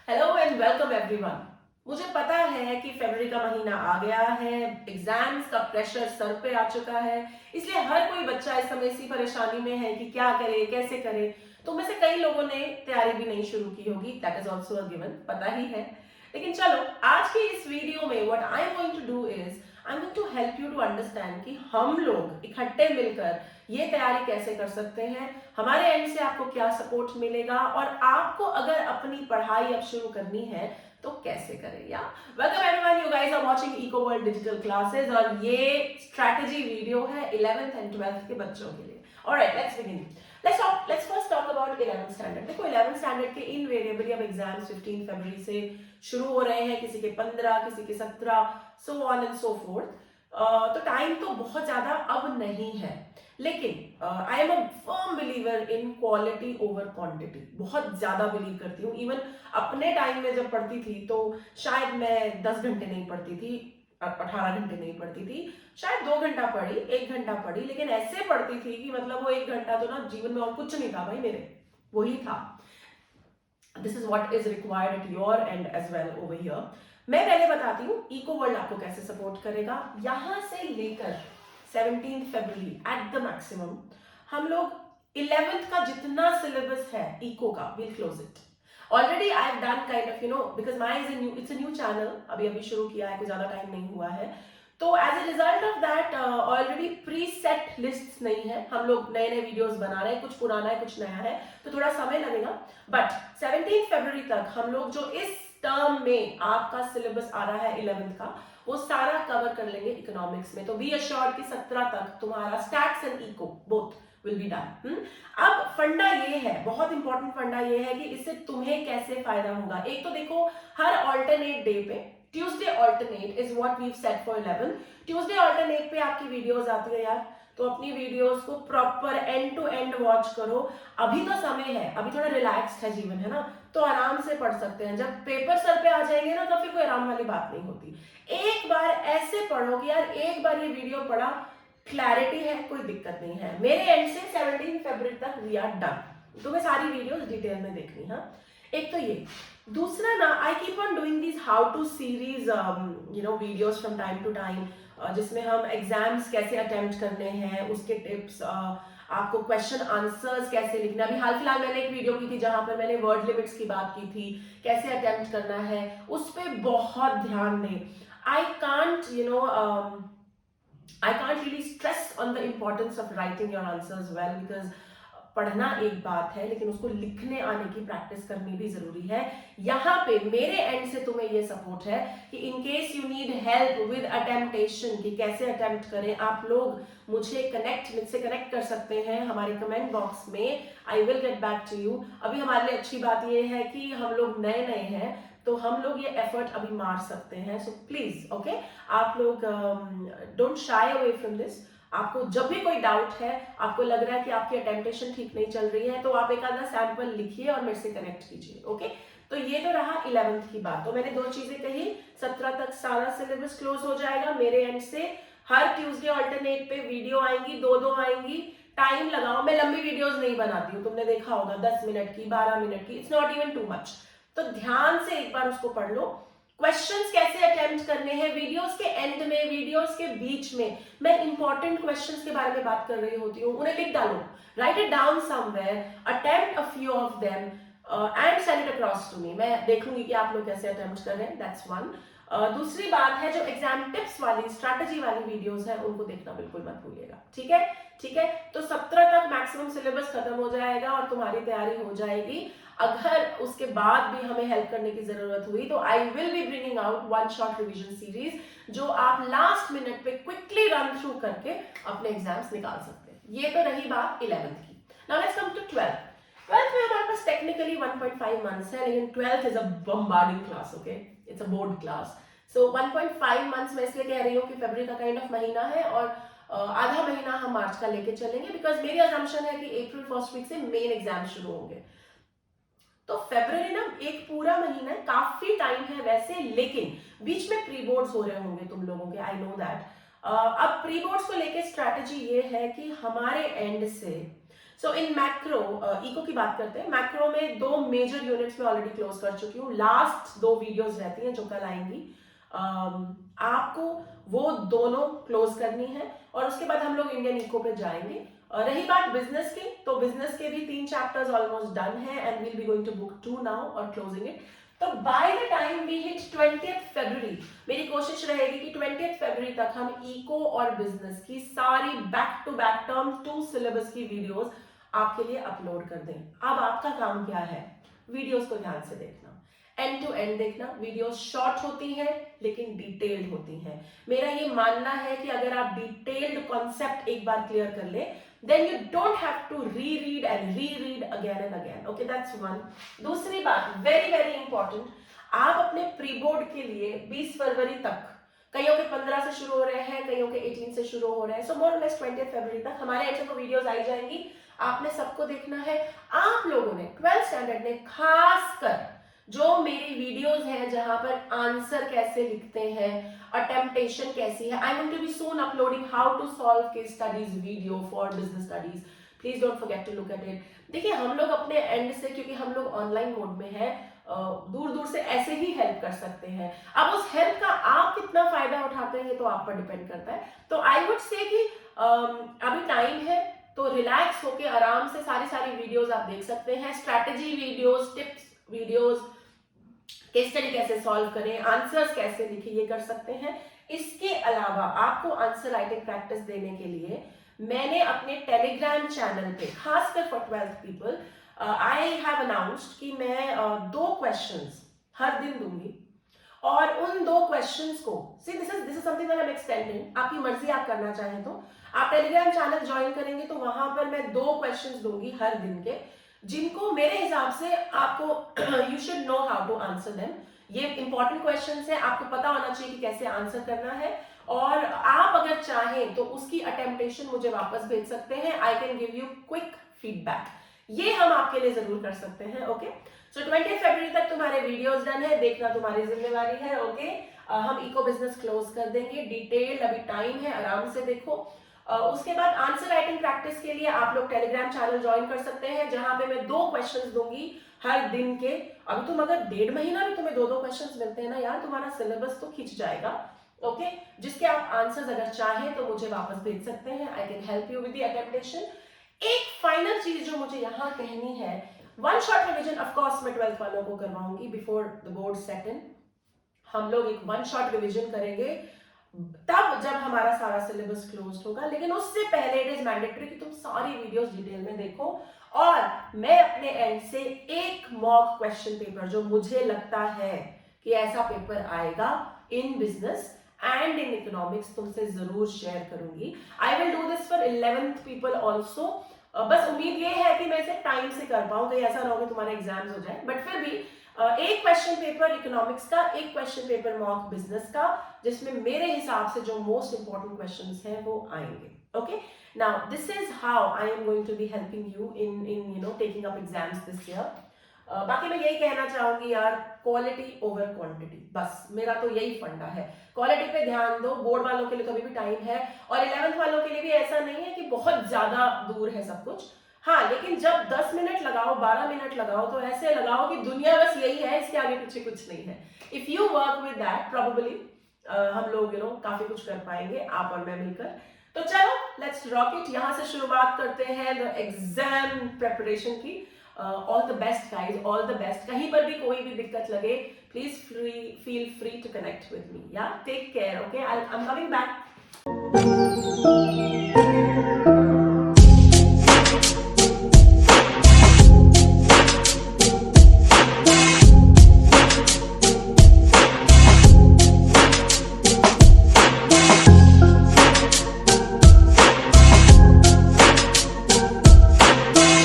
Hello and welcome everyone. मुझे पता है कि फरवरी का महीना आ गया है, एग्जाम्स का प्रेशर सर पे आ चुका है, इसलिए हर कोई बच्चा इस समय इसी परेशानी में है कि क्या करे कैसे करे। तो में से कई लोगों ने तैयारी भी नहीं शुरू की होगी, that is also a given, पता ही है। लेकिन चलो, आज की इस वीडियो में what I am going to do is I am going to help you to understand कि हम लोग इकट्ठे मिलकर ये तैयारी कैसे कर सकते हैं, हमारे एंड से आपको क्या सपोर्ट मिलेगा, और आपको अगर अपनी पढ़ाई अब शुरू करनी है तो कैसे करें। या welcome everyone, you guys are watching Eco World Digital Classes और ये स्ट्रैटेजी वीडियो है 11th एंड 12th के बच्चों के लिए। Alright, let's begin. Let's first talk about 11th standard. देखो, 11th स्टैंडर्ड के इनवेरिएबली अब एग्जाम्स 15 फरवरी से शुरू हो रहे हैं, किसी के 15, किसी के 17, so on and so fourth. तो टाइम तो बहुत ज्यादा अब नहीं है, लेकिन I am a firm believer in quality over quantity. बहुत ज्यादा बिलीव करती हूँ। इवन अपने टाइम में जब पढ़ती थी तो शायद मैं 10 घंटे नहीं पढ़ती थी, 18 घंटे नहीं पढ़ती थी, शायद 2 घंटा पढ़ी, 1 घंटा पढ़ी, लेकिन ऐसे पढ़ती थी कि मतलब वो 1 घंटा तो ना जीवन में और कुछ नहीं था भाई मेरे, वही था। This is what is required at your end as well over here. मैं पहले बताती हूँ इको वर्ल्ड आपको कैसे सपोर्ट करेगा। यहां से लेकर 17 फरवरी एट द मैक्सिमम हम लोग 11th का जितना सिलेबस है इको का, will close it. Already I have done kind of because my is it's a new channel, अभी अभी शुरू किया है, कुछ ज्यादा टाइम नहीं हुआ है। तो as a result of that already pre set list नहीं है, हम लोग नए नए वीडियोस बना रहे हैं, कुछ पुराना है कुछ नया है, तो थोड़ा समय लगेगा। बट 17 फरवरी तक हम लोग जो इस टर्म में आपका सिलेबस आ रहा है 11th का, वो सारा कवर कर लेंगे इकोनॉमिक्स में। तो बी अश्योर्ड कि 17 तक तुम्हारा stats and eco both will be done. अब फंडा ये है, बहुत इंपॉर्टेंट फंडा ये है कि इससे तुम्हें कैसे फायदा होगा। एक तो देखो, हर ऑल्टरनेट डे पे, Tuesday alternate is what we set for 11। Tuesday alternate पे आपकी वीडियोस आती है यार, तो अपनी वीडियोस को proper end to end watch करो। अभी तो समय है, अभी थोड़ा रिलैक्स्ड है जीवन, है ना, तो आराम से पढ़ सकते हैं। जब पेपर सर पे आ जाएंगे ना, तो फिर कोई आराम वाली बात नहीं होती। एक बार ऐसे पढ़ो कि यार एक बार ये वीडियो पढ़ा, क्लैरिटी है, कोई दिक्कत नहीं है। मेरे एंड से 17 फरवरी तक वी आर डन। तुम्हें सारी वीडियोस डिटेल में देखनी है। एक तो ये, दूसरा ना, I keep on doing this how to series videos from time to time, जिसमें हम एग्जाम्स कैसे अटेम्प्ट करने हैं उसके टिप्स, आपको क्वेश्चन आंसर्स कैसे लिखना। अभी हाल फिलहाल मैंने एक वीडियो की थी जहां पर मैंने वर्ड लिमिट्स की बात की थी, कैसे अटेम्प्ट करना है, उस पर बहुत ध्यान दें। I can't I can't really stress on the importance of writing your answers well, because पढ़ना एक बात है, लेकिन उसको लिखने आने की प्रैक्टिस करनी भी जरूरी है। यहाँ पे मेरे एंड से तुम्हें ये सपोर्ट है कि in case you need help with attemptation, कि कैसे अटेम्प्ट करें, आप लोग मुझसे कनेक्ट कर सकते हैं हमारे कमेंट बॉक्स में। I will get back to you. अभी हमारे लिए अच्छी बात ये है कि हम लोग नए नए हैं, तो हम लोग ये एफर्ट अभी मार सकते हैं। सो प्लीज ओके, आप लोग don't shy away from this. आपको जब भी कोई डाउट है, आपको लग रहा है कि आपकी अटेम्प्टेशन ठीक नहीं चल रही है, तो आप एक आधा सैंपल लिखिए और मेरे से कनेक्ट कीजिए। ओके, तो ये तो रहा 11th की बात। तो मैंने दो चीजें कही, 17 तक सारा सिलेबस क्लोज हो जाएगा मेरे एंड से। हर ट्यूसडे अल्टरनेट पे वीडियो आएंगी, दो आएंगी। टाइम लगाओ, मैं लंबी वीडियोस नहीं बनाती हूँ, तुमने देखा होगा 10 मिनट की, 12 मिनट की, it's not even too much. तो ध्यान से एक बार उसको पढ़ लो। क्वेश्चंस कैसे अटेम्प्ट करने हैं, वीडियोस के एंड में, वीडियोस के बीच में मैं इंपॉर्टेंट क्वेश्चंस के बारे में बात कर रही होती हूँ, उन्हें लिख डालो, write it down somewhere, attempt a few of them and send it across to me. मैं देखूंगी कि आप लोग कैसे अटेम्प्ट कर रहे हैं, दैट्स वन। दूसरी बात है, जो एग्जाम टिप्स वाली, स्ट्रैटेजी वाली वीडियोस है, उनको देखना बिल्कुल मत भूलिएगा। ठीक है, ठीक है। तो 17 तक मैक्सिमम सिलेबस खत्म हो जाएगा और तुम्हारी तैयारी हो जाएगी। अगर उसके बाद भी हमें हेल्प करने की जरूरत हुई तो I will be bringing out one shot revision series, जो आप लास्ट मिनट पे क्विकली रन थ्रू करके अपने एग्जाम्स निकाल सकते हैं। ये तो रही बात 11th की। Now let's come to 12th। 12th में हमारे पास टेक्निकली 1.5 मंथ्स है, लेकिन 12th is a bombarding class, okay, it's a board class. So 1.5 months मैं इसलिए कह रही हूँ कि फरवरी का काइंड ऑफ महीना है और आधा महीना हम मार्च का लेके चलेंगे, बिकॉज मेरी अजम्पशन है कि अप्रैल फर्स्ट वीक से मेन एग्जाम शुरू होंगे। तो फरवरी ना एक पूरा महीना है, काफी टाइम है वैसे, लेकिन बीच में प्री बोर्ड्स हो रहे होंगे तुम लोगों के, आई नो दैट। अब प्री बोर्ड्स को लेके स्ट्रैटेजी ये है कि हमारे एंड से सो इन मैक्रो, इको की बात करते हैं। मैक्रो में 2 मेजर यूनिट्स में ऑलरेडी क्लोज कर चुकी हूँ। लास्ट 2 वीडियोस रहती हैं जो कल आएंगी, आपको वो दोनों क्लोज करनी है और उसके बाद हम लोग इंडियन इको पे जाएंगे। रही बात बिजनेस की, तो बिजनेस के भी 3 चैप्टर्स ऑलमोस्ट डन है and we'll be going to book 2 now और क्लोजिंग इट। तो by the time we hit 20th February, मेरी कोशिश रहेगी कि 20th फरवरी तक हम इको और बिजनेस की सारी back to back term 2 syllabus की वीडियोस आपके लिए अपलोड कर दें। अब आपका काम क्या है, वीडियोस को ध्यान से देखना, एंड टू एंड देखना। वीडियोस शॉर्ट होती हैं लेकिन डिटेल्ड होती हैं। मेरा ये मानना है कि अगर आप डिटेल्ड कॉन्सेप्ट एक बार क्लियर कर ले, then you don't have to reread and reread again and again. Okay, that's one. दूसरी बात very very important, आप अपने प्री बोर्ड के लिए 20 फरवरी तक, कईयों के 15 से शुरू हो रहे हैं, कईयों के 18 से शुरू हो रहे हैं, सो मोर और लेस 20th फरवरी तक हमारे ऐसे तो वीडियोस आई जाएंगी। आपने सबको देखना है। आप लोगों ने 12th स्टैंडर्ड में खासकर जो मेरी वीडियोस हैं जहां पर आंसर कैसे लिखते हैं, अटेम्पटेशन कैसी है, I am going to be soon uploading how to solve case studies video for business studies, please don't forget to look at it. देखिए हम लोग अपने एंड से, क्योंकि हम लोग ऑनलाइन मोड में है, दूर दूर से ऐसे ही हेल्प कर सकते हैं। अब उस हेल्प का आप कितना फायदा उठाते हैं तो आप पर डिपेंड करता है। तो आई वुड से कि अभी टाइम है तो रिलैक्स होके आराम से सारी वीडियोस आप देख सकते हैं। Strategy videos, tips videos, case study कैसे सॉल्व करें, आंसर्स कैसे लिखें, ये कर सकते हैं। इसके अलावा आपको आंसर राइटिंग प्रैक्टिस देने के लिए मैंने अपने टेलीग्राम चैनल पे, खासकर for 12th people, I have announced कि मैं 2 क्वेश्चंस हर दिन दूंगी और उन 2 क्वेश्चंस को, see this is something that I am extending, आपकी मर्जी, आप करना चाहें तो आप टेलीग्राम चैनल ज्वाइन करेंगे तो वहां पर मैं 2 क्वेश्चंस दूंगी हर दिन के, जिनको मेरे हिसाब से आपको you should know how to answer them. ये इंपॉर्टेंट क्वेश्चंस हैं, आपको पता होना चाहिए कि कैसे आंसर करना है, और आप अगर चाहें तो उसकी अटेम्पटेशन मुझे वापस भेज सकते हैं। I can give you quick feedback, ये हम आपके लिए जरूर कर सकते हैं। ओके, सो 20 फरवरी तक तुम्हारे वीडियोस डन है, देखना तुम्हारी जिम्मेवारी है। ओके, हम इको बिजनेस क्लोज कर देंगे, डिटेल अभी टाइम है, आराम से देखो। उसके बाद आंसर राइटिंग प्रैक्टिस के लिए आप लोग टेलीग्राम चैनल ज्वाइन कर सकते हैं, जहां पे मैं 2 क्वेश्चंस दूंगी हर दिन के। अभी तुम अगर 1.5 महीना में तुम्हें 2 क्वेश्चंस मिलते हैं ना यार, तुम्हारा सिलेबस तो खिंच जाएगा। ओके, जिसके आप आंसर्स अगर चाहें तो मुझे वापस भेज सकते हैं। I can help you with the attemptation. एक फाइनल चीज जो मुझे यहाँ कहनी है, 1 शॉट रिविजन ऑफ कोर्स मैं 12th वालों को करवाऊंगी बिफोर द बोर्ड सेट इन। हम लोग एक 1 शॉट रिविजन करेंगे तब जब हमारा सारा सिलेबस क्लोज होगा, लेकिन उससे पहले इट इज मैंडेटरी कि तुम सारी वीडियोस डिटेल में देखो। और मैं अपने एंड से एक मॉक क्वेश्चन पेपर, जो मुझे लगता है कि ऐसा पेपर आएगा in business and in economics, तुमसे जरूर शेयर करूंगी। I will do this for 11th people also. बस उम्मीद ये है कि मैं इसे टाइम से कर पाऊं, कहीं ऐसा ना हो कि तुम्हारे एग्जाम्स हो जाए, बट फिर भी एक क्वेश्चन पेपर इकोनॉमिक्स का, एक क्वेश्चन पेपर मॉक बिजनेस का, जिसमें मेरे हिसाब से जो मोस्ट इंपॉर्टेंट क्वेश्चंस हैं वो आएंगे। Okay, now this is how I am going to be helping you in you know taking up exams this year. बाकी मैं यही कहना चाहूंगी यार, क्वालिटी ओवर क्वांटिटी, बस मेरा तो यही फंडा है। क्वालिटी पे ध्यान दो, बोर्ड वालों के लिए कभी भी टाइम है, और 11th वालों के लिए भी ऐसा नहीं है कि बहुत ज्यादा दूर है सब कुछ। हाँ, लेकिन जब 10 मिनट लगाओ, 12 मिनट लगाओ, तो ऐसे लगाओ कि दुनिया बस यही है, इसके आगे पीछे कुछ नहीं है। If you work with that, probably हम लोग काफी कुछ कर पाएंगे, आप और मैं मिलकर। तो चलो लेट्स रॉक इट। यहां से शुरुआत करते हैं द एग्जाम प्रेपरेशन की। All the best guys, all the best. कहीं पर भी कोई भी दिक्कत लगे, please feel free to connect with me. या take care. Okay, I am coming back.